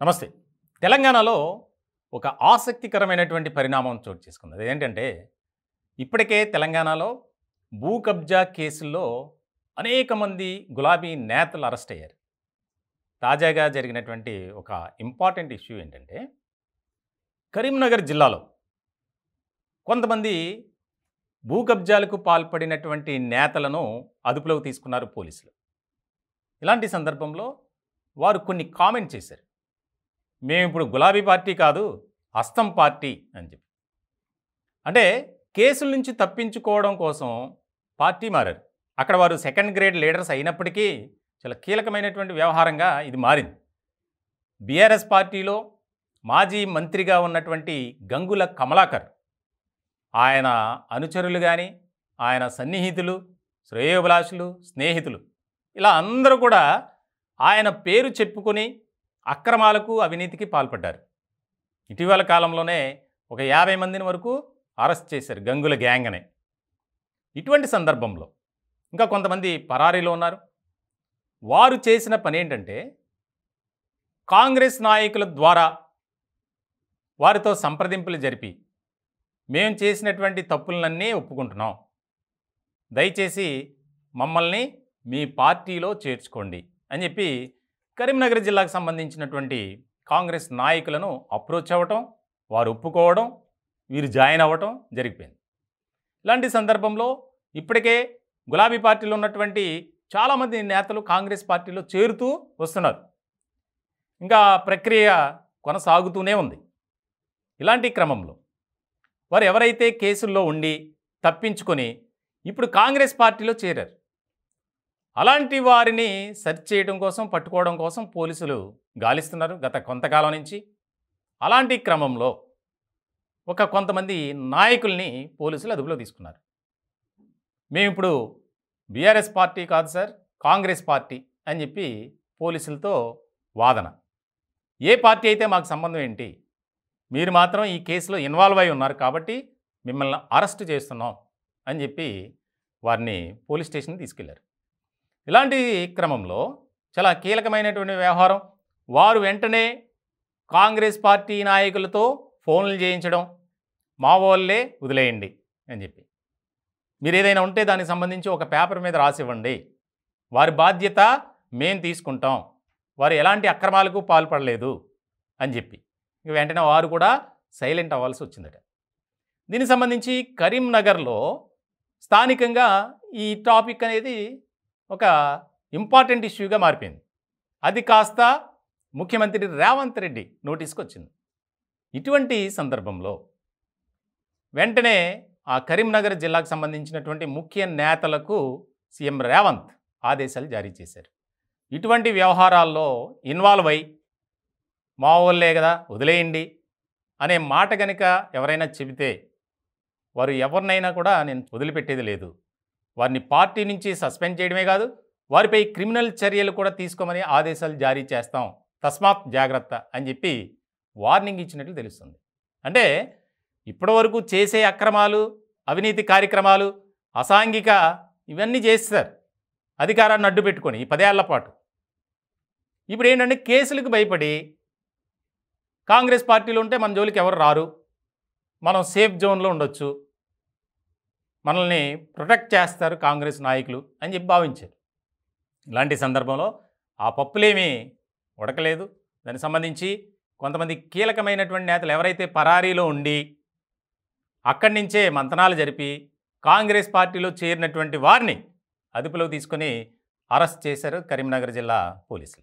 నమస్తే. తెలంగాణలో ఒక ఆసక్తికరమైనటువంటి పరిణామం చోటు చేసుకుంది. అదేంటంటే, ఇప్పటికే తెలంగాణలో భూ కబ్జా కేసుల్లో అనేక మంది గులాబీ నేతలు అరెస్ట్ అయ్యారు. తాజాగా జరిగినటువంటి ఒక ఇంపార్టెంట్ ఇష్యూ ఏంటంటే, కరీంనగర్ జిల్లాలో కొంతమంది భూ కబ్జాలకు పాల్పడినటువంటి నేతలను అదుపులోకి తీసుకున్నారు పోలీసులు. ఇలాంటి సందర్భంలో వారు కొన్ని కామెంట్ చేశారు. మేమిప్పుడు గులాబీ పార్టీ కాదు, హస్తం పార్టీ అని చెప్పి. అంటే కేసుల నుంచి తప్పించుకోవడం కోసం పార్టీ మారారు. అక్కడ వారు సెకండ్ గ్రేడ్ లీడర్స్ అయినప్పటికీ చాలా కీలకమైనటువంటి వ్యవహారంగా ఇది మారింది. బీఆర్ఎస్ పార్టీలో మాజీ మంత్రిగా ఉన్నటువంటి గంగుల కమలాకర్, ఆయన అనుచరులు కానీ, ఆయన సన్నిహితులు, శ్రేయోభిలాషులు, స్నేహితులు ఇలా అందరూ కూడా ఆయన పేరు చెప్పుకొని అక్రమాలకు, అవినీతికి పాల్పడ్డారు. ఇటీవల కాలంలోనే ఒక 50 మందిని వరకు అరెస్ట్ చేశారు గంగుల గ్యాంగ్ అనే. ఇటువంటి సందర్భంలో ఇంకా కొంతమంది పరారీలో ఉన్నారు. వారు చేసిన పని ఏంటంటే, కాంగ్రెస్ నాయకుల ద్వారా వారితో సంప్రదింపులు జరిపి, మేము చేసినటువంటి తప్పులన్నీ ఒప్పుకుంటున్నాం, దయచేసి మమ్మల్ని మీ పార్టీలో చేర్చుకోండి అని చెప్పి కరీంనగర్ జిల్లాకు సంబంధించినటువంటి కాంగ్రెస్ నాయకులను అప్రోచ్ అవ్వటం, వారు ఒప్పుకోవడం, వీరు జాయిన్ అవ్వటం జరిగిపోయింది. ఇలాంటి సందర్భంలో ఇప్పటికే గులాబీ పార్టీలో ఉన్నటువంటి చాలామంది నేతలు కాంగ్రెస్ పార్టీలో చేరుతూ వస్తున్నారు. ఇంకా ప్రక్రియ కొనసాగుతూనే ఉంది. ఇలాంటి క్రమంలో వారు ఎవరైతే కేసుల్లో ఉండి తప్పించుకొని ఇప్పుడు కాంగ్రెస్ పార్టీలో చేరారు, అలాంటి వారిని సెర్చ్ చేయడం కోసం, పట్టుకోవడం కోసం పోలీసులు గాలిస్తున్నారు గత కొంతకాలం నుంచి. అలాంటి క్రమంలో కొంతమంది నాయకుల్ని పోలీసులు అదుపులో తీసుకున్నారు. మేము ఇప్పుడు బీఆర్ఎస్ పార్టీ కాదు సార్, కాంగ్రెస్ పార్టీ అని చెప్పి పోలీసులతో వాదన. ఏ పార్టీ అయితే మాకు సంబంధం ఏంటి, మీరు మాత్రం ఈ కేసులో ఇన్వాల్వ్ అయి ఉన్నారు కాబట్టి మిమ్మల్ని అరెస్ట్ చేస్తున్నాం అని చెప్పి వారిని పోలీస్ స్టేషన్కి తీసుకెళ్లారు. ఇలాంటి క్రమంలో చాలా కీలకమైనటువంటి వ్యవహారం. వారు వెంటనే కాంగ్రెస్ పార్టీ నాయకులతో ఫోన్లు చేయించడం, మా వాళ్ళే వదిలేయండి అని చెప్పి, మీరు ఏదైనా ఉంటే దానికి సంబంధించి ఒక పేపర్ మీద రాసివ్వండి, వారి బాధ్యత మేము తీసుకుంటాం, వారు ఎలాంటి అక్రమాలకు పాల్పడలేదు అని చెప్పి వెంటనే వారు కూడా సైలెంట్ అవ్వాల్సి వచ్చిందట. దీనికి సంబంధించి కరీంనగర్లో స్థానికంగా ఈ టాపిక్ అనేది ఒక ఇంపార్టెంట్ ఇష్యూగా మారిపోయింది. అది కాస్త ముఖ్యమంత్రి రేవంత్ రెడ్డి నోటీస్కి వచ్చింది. ఇటువంటి సందర్భంలో వెంటనే ఆ కరీంనగర్ జిల్లాకు సంబంధించినటువంటి ముఖ్య నేతలకు సీఎం రేవంత్ ఆదేశాలు జారీ చేశారు. ఇటువంటి వ్యవహారాల్లో ఇన్వాల్వ్ అయి మా వాళ్ళే కదా వదిలేయండి అనే మాట కనుక ఎవరైనా చెబితే వారు ఎవరినైనా కూడా నేను వదిలిపెట్టేది లేదు, వారిని పార్టీ నుంచి సస్పెండ్ చేయడమే కాదు, వారిపై క్రిమినల్ చర్యలు కూడా తీసుకోమని ఆదేశాలు జారీ చేస్తాం, తస్మాత్ జాగ్రత్త అని చెప్పి వార్నింగ్ ఇచ్చినట్లు తెలుస్తుంది. అంటే ఇప్పటివరకు చేసే అక్రమాలు, అవినీతి కార్యక్రమాలు, అసాంఘిక ఇవన్నీ చేస్తారు అధికారాన్ని అడ్డు పెట్టుకొని ఈ 10 ఏళ్ల పాటు. ఇప్పుడు ఏంటంటే కేసులకు భయపడి కాంగ్రెస్ పార్టీలో ఉంటే మన జోలికి ఎవరు రారు, మనం సేఫ్ జోన్లో ఉండొచ్చు, మనల్ని ప్రొటెక్ట్ చేస్తారు కాంగ్రెస్ నాయకులు అని చెప్పి భావించారు. ఇలాంటి సందర్భంలో ఆ పప్పులేమీ ఉడకలేదు. దానికి సంబంధించి కొంతమంది కీలకమైనటువంటి నేతలు ఎవరైతే పరారీలో ఉండి అక్కడి నుంచే మంతనాలు జరిపి కాంగ్రెస్ పార్టీలో చేరినటువంటి వారిని అదుపులోకి తీసుకొని అరెస్ట్ చేశారు కరీంనగర్ జిల్లా పోలీసులు.